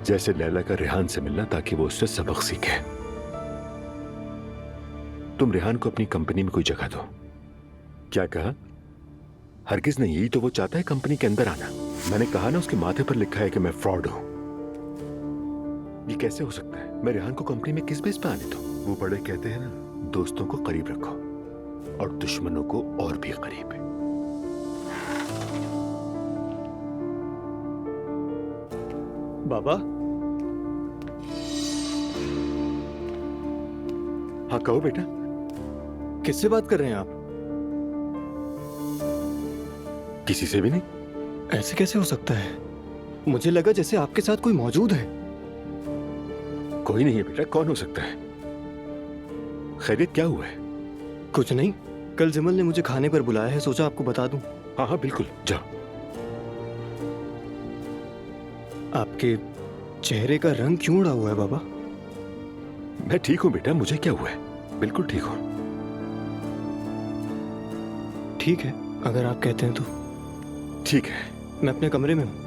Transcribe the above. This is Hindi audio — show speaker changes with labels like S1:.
S1: जैसे लैला का रेहान से मिलना ताकि वो उससे सबक सीखे। तुम रेहान को अपनी कंपनी में कोई जगह दो। क्या कहा? हरगिज नहीं, यही तो वो चाहता है, कंपनी के अंदर आना। मैंने कहा ना, उसके माथे पर लिखा है कि मैं फ्रॉड हूं। ये कैसे हो सकता है? मैं रेहान को कंपनी में किस बेस पे आने दूं? वो बड़े कहते हैं ना, दोस्तों को करीब रखो और दुश्मनों को और भी करीब।
S2: बाबा।
S1: हाँ कहो बेटा।
S2: किससे बात कर रहे हैं आप?
S1: किसी से भी नहीं।
S2: ऐसे कैसे हो सकता है? मुझे लगा जैसे आपके साथ कोई मौजूद है।
S1: कोई नहीं है बेटा, कौन हो सकता है? खैरियत क्या हुआ है?
S2: कुछ नहीं, कल जिमल ने मुझे खाने पर बुलाया है, सोचा आपको बता दूं।
S1: हाँ हाँ बिल्कुल, जाओ।
S2: आपके चेहरे का रंग क्यों उड़ा हुआ है बाबा?
S1: मैं ठीक हूं बेटा, मुझे क्या हुआ है? बिल्कुल ठीक हूं।
S2: ठीक है, अगर आप कहते हैं तो।
S1: ठीक है।
S2: मैं अपने कमरे में हूं।